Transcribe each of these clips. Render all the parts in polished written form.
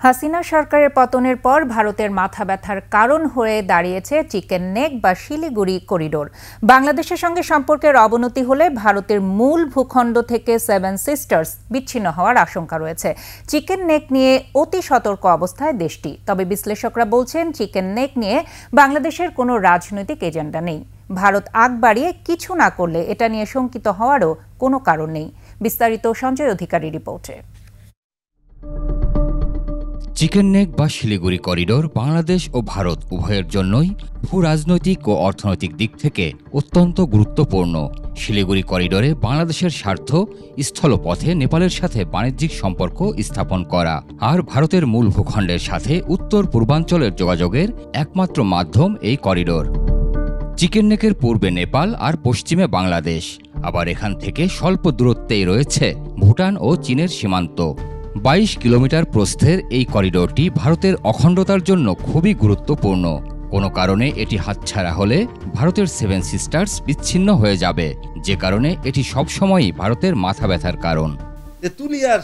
হাসিনা সরকারের পতনের পর ভারতের মাথা ব্যথার কারণ হয়ে দাঁড়িয়েছে চিকেন নেক বা শিলিগুড়ি করিডোর। বাংলাদেশের সঙ্গে সম্পর্কের অবনতি হলে ভারতের মূল ভূখণ্ড থেকে সেভেন সিস্টার্স বিচ্ছিন্ন হওয়ার আশঙ্কা রয়েছে। চিকেন নেক নিয়ে অতি সতর্ক অবস্থায় দেশটি। তবে বিশ্লেষকরা বলছেন, চিকেন নেক নিয়ে বাংলাদেশের কোনো রাজনৈতিক এজেন্ডা নেই। ভারত আগ বাড়িয়ে কিছু না করলে এটা নিয়ে শঙ্কিত হওয়ারও কোনো কারণ নেই। বিস্তারিত সঞ্জয় অধিকারী রিপোর্টে। চিকেন নেক বা শিলিগুড়ি করিডোর বাংলাদেশ ও ভারত উভয়ের জন্যই ভূ রাজনৈতিক ও অর্থনৈতিক দিক থেকে অত্যন্ত গুরুত্বপূর্ণ। শিলিগুড়ি করিডোরে বাংলাদেশের স্বার্থ স্থলপথে নেপালের সাথে বাণিজ্যিক সম্পর্ক স্থাপন করা, আর ভারতের মূল ভূখণ্ডের সাথে উত্তর পূর্বাঞ্চলের যোগাযোগের একমাত্র মাধ্যম এই করিডোর। চিকেন নেকের পূর্বে নেপাল আর পশ্চিমে বাংলাদেশ, আবার এখান থেকে স্বল্প দূরত্বেই রয়েছে ভুটান ও চীনের সীমান্ত। 22 কিলোমিটার প্রস্থের এই করিডোরটি ভারতের অখণ্ডতার জন্য খুবই গুরুত্বপূর্ণ। কোনো কারণে এটি হাতছাড়া হলে ভারতের সেভেন সিস্টার্স বিচ্ছিন্ন হয়ে যাবে, যে কারণে এটি সবসময়ই ভারতের মাথা ব্যথার কারণ। তেঁতুলিয়ার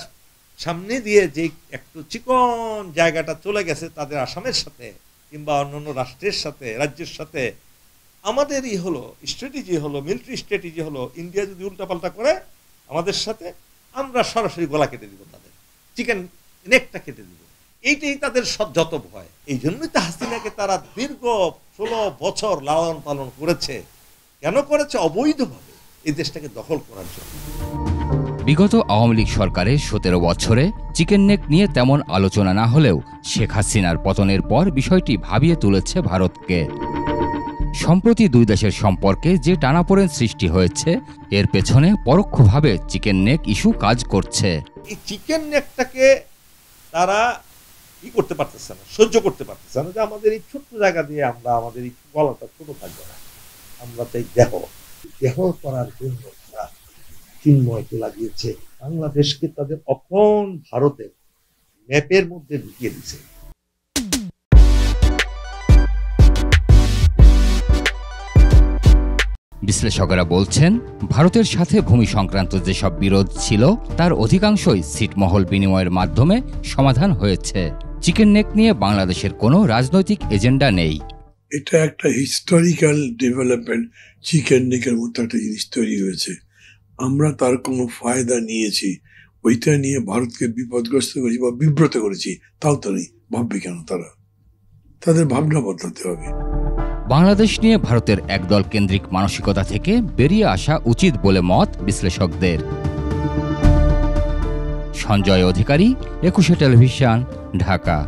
সামনে দিয়ে যে একটু চিকন জায়গাটা চলে গেছে তাদের আসামের সাথে কিংবা অন্যান্য রাষ্ট্রের সাথে, রাজ্যের সাথে, আমাদেরই হলো স্ট্র্যাটেজি, হলো মিলিটারি স্ট্র্যাটেজি হলো, ইন্ডিয়া যদি উল্টাপাল্টা করে আমাদের সাথে, আমরা সরাসরি গলা কেটে দিব, তাদের চিকেন নেকটা কেটে দিব। এইটাই তাদের যত ভয়। এই জন্যই তো হাসিনাকে তারা দীর্ঘ 16 বছর লালন পালন করেছে। কেন করেছে? অবৈধভাবে এই দেশটাকে দখল করার জন্য। বিগত আওয়ামী লীগ সরকারের 17 বছরে চিকেন নেক নিয়ে তেমন আলোচনা না হলেও শেখ হাসিনার পতনের পর বিষয়টি ভাবিয়ে তুলেছে ভারতকে। সম্প্রতি দুই দেশের সম্পর্কে যে টানাপোড়েন সৃষ্টি হয়েছে, এর পেছনে পরোক্ষভাবে চিকেন নেক ইস্যু কাজ করছে। এই চিকেন নেকটাকে তারা করতে পারতেছে না, সহ্য করতে পারতেছে না যে আমাদের এই ছোট্ট জায়গা দিয়ে আমরা আমাদের এই গলাটা ছোট থাকবে না, আমরা তাই দেহ করার জন্য তারা চিন্ময়কে লাগিয়েছে। বাংলাদেশকে তাদের অখন ভারতের ম্যাপের মধ্যে ঢুকিয়ে দিছে। বিশ্লেষকেরা বলছেন, ভারতের সাথে ভূমি সংক্রান্ত যেসব বিরোধ ছিল তার অধিকাংশই ছিটমহল বিনিময়ের মাধ্যমে সমাধান হয়েছে। চিকেন নেক নিয়ে বাংলাদেশের কোনো রাজনৈতিক এজেন্ডা নেই। এটা একটা হিস্টোরিক্যাল ডেভেলপমেন্ট। চিকেন নেকের মতো একটা জিনিস তৈরি হয়েছে, আমরা তার কোনো ফায়দা নিয়েছি, ওইটা নিয়ে ভারতকে বিপদগ্রস্ত করেছি বা বিব্রত করেছি, তাও তো নেই। ভাববে কেন? তাদের ভাবনা বদলাতে হবে। বাংলাদেশ নিয়ে ভারতের একদল কেন্দ্রিক মানসিকতা থেকে বেরিয়ে আসা উচিত বলে মত বিশ্লেষকদের। সঞ্জয় অধিকারী, 21 টেলিভিশন, ঢাকা।